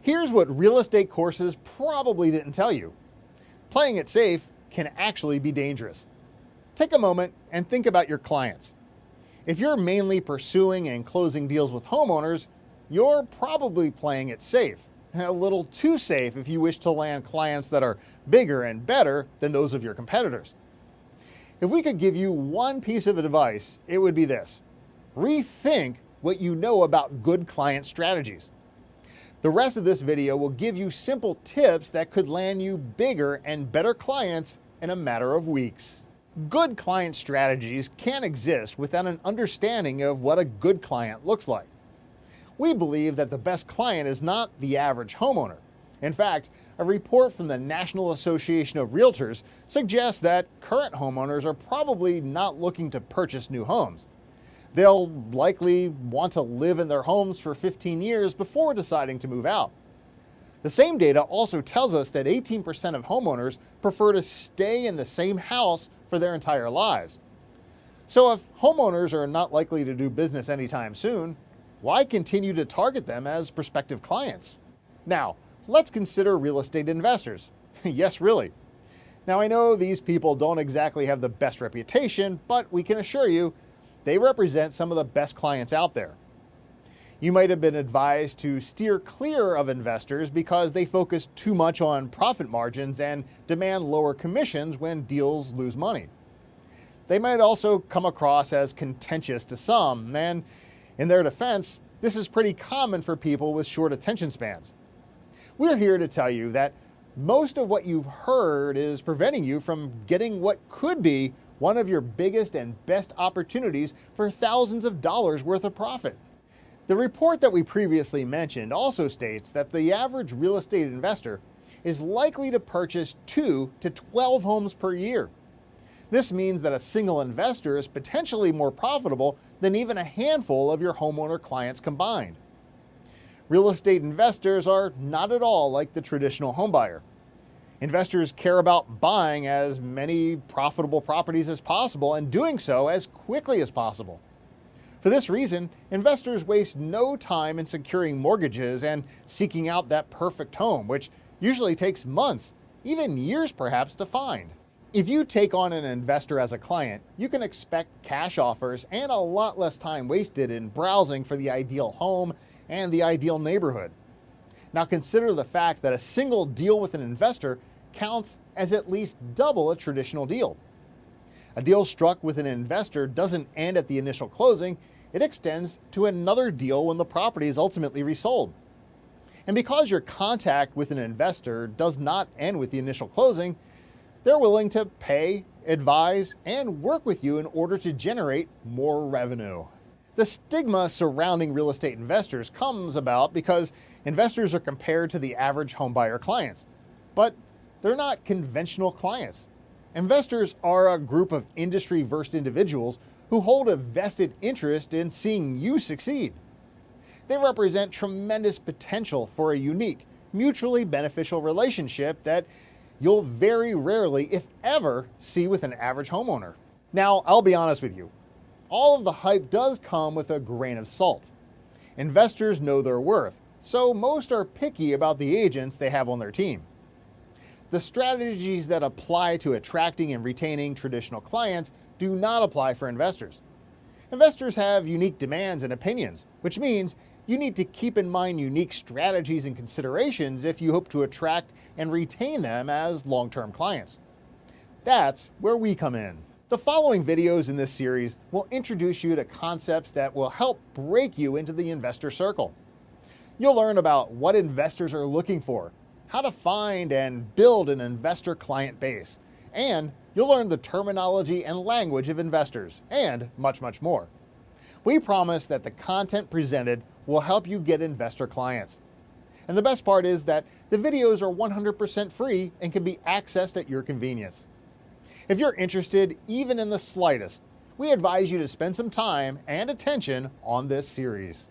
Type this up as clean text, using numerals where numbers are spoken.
Here's what real estate courses probably didn't tell you. Playing it safe can actually be dangerous. Take a moment and think about your clients. If you're mainly pursuing and closing deals with homeowners, you're probably playing it safe. A little too safe if you wish to land clients that are bigger and better than those of your competitors. If we could give you one piece of advice, it would be this: rethink what you know about good client strategies. The rest of this video will give you simple tips that could land you bigger and better clients in a matter of weeks. Good client strategies can't exist without an understanding of what a good client looks like. We believe that the best client is not the average homeowner. In fact, a report from the National Association of Realtors suggests that current homeowners are probably not looking to purchase new homes. They'll likely want to live in their homes for 15 years before deciding to move out. The same data also tells us that 18% of homeowners prefer to stay in the same house for their entire lives. So if homeowners are not likely to do business anytime soon, why continue to target them as prospective clients? Now, let's consider real estate investors. Yes, really. Now, I know these people don't exactly have the best reputation, but we can assure you they represent some of the best clients out there. You might have been advised to steer clear of investors because they focus too much on profit margins and demand lower commissions when deals lose money. They might also come across as contentious to some, and in their defense, this is pretty common for people with short attention spans. We're here to tell you that most of what you've heard is preventing you from getting what could be one of your biggest and best opportunities for thousands of dollars worth of profit. The report that we previously mentioned also states that the average real estate investor is likely to purchase 2 to 12 homes per year. This means that a single investor is potentially more profitable than even a handful of your homeowner clients combined. Real estate investors are not at all like the traditional homebuyer. Investors care about buying as many profitable properties as possible and doing so as quickly as possible. For this reason, investors waste no time in securing mortgages and seeking out that perfect home, which usually takes months, even years perhaps, to find. If you take on an investor as a client, you can expect cash offers and a lot less time wasted in browsing for the ideal home and the ideal neighborhood. Now consider the fact that a single deal with an investor counts as at least double a traditional deal. A deal struck with an investor doesn't end at the initial closing, it extends to another deal when the property is ultimately resold. And because your contact with an investor does not end with the initial closing, they're willing to pay, advise, and work with you in order to generate more revenue. The stigma surrounding real estate investors comes about because investors are compared to the average homebuyer clients. But they're not conventional clients. Investors are a group of industry-versed individuals who hold a vested interest in seeing you succeed. They represent tremendous potential for a unique, mutually beneficial relationship that you'll very rarely, if ever, see with an average homeowner. Now, I'll be honest with you. All of the hype does come with a grain of salt. Investors know their worth, so most are picky about the agents they have on their team. The strategies that apply to attracting and retaining traditional clients do not apply for investors. Investors have unique demands and opinions, which means you need to keep in mind unique strategies and considerations if you hope to attract and retain them as long-term clients. That's where we come in. The following videos in this series will introduce you to concepts that will help break you into the investor circle. You'll learn about what investors are looking for, how to find and build an investor client base, and you'll learn the terminology and language of investors, and much, much more. We promise that the content presented will help you get investor clients. And the best part is that the videos are 100% free and can be accessed at your convenience. If you're interested, even in the slightest, we advise you to spend some time and attention on this series.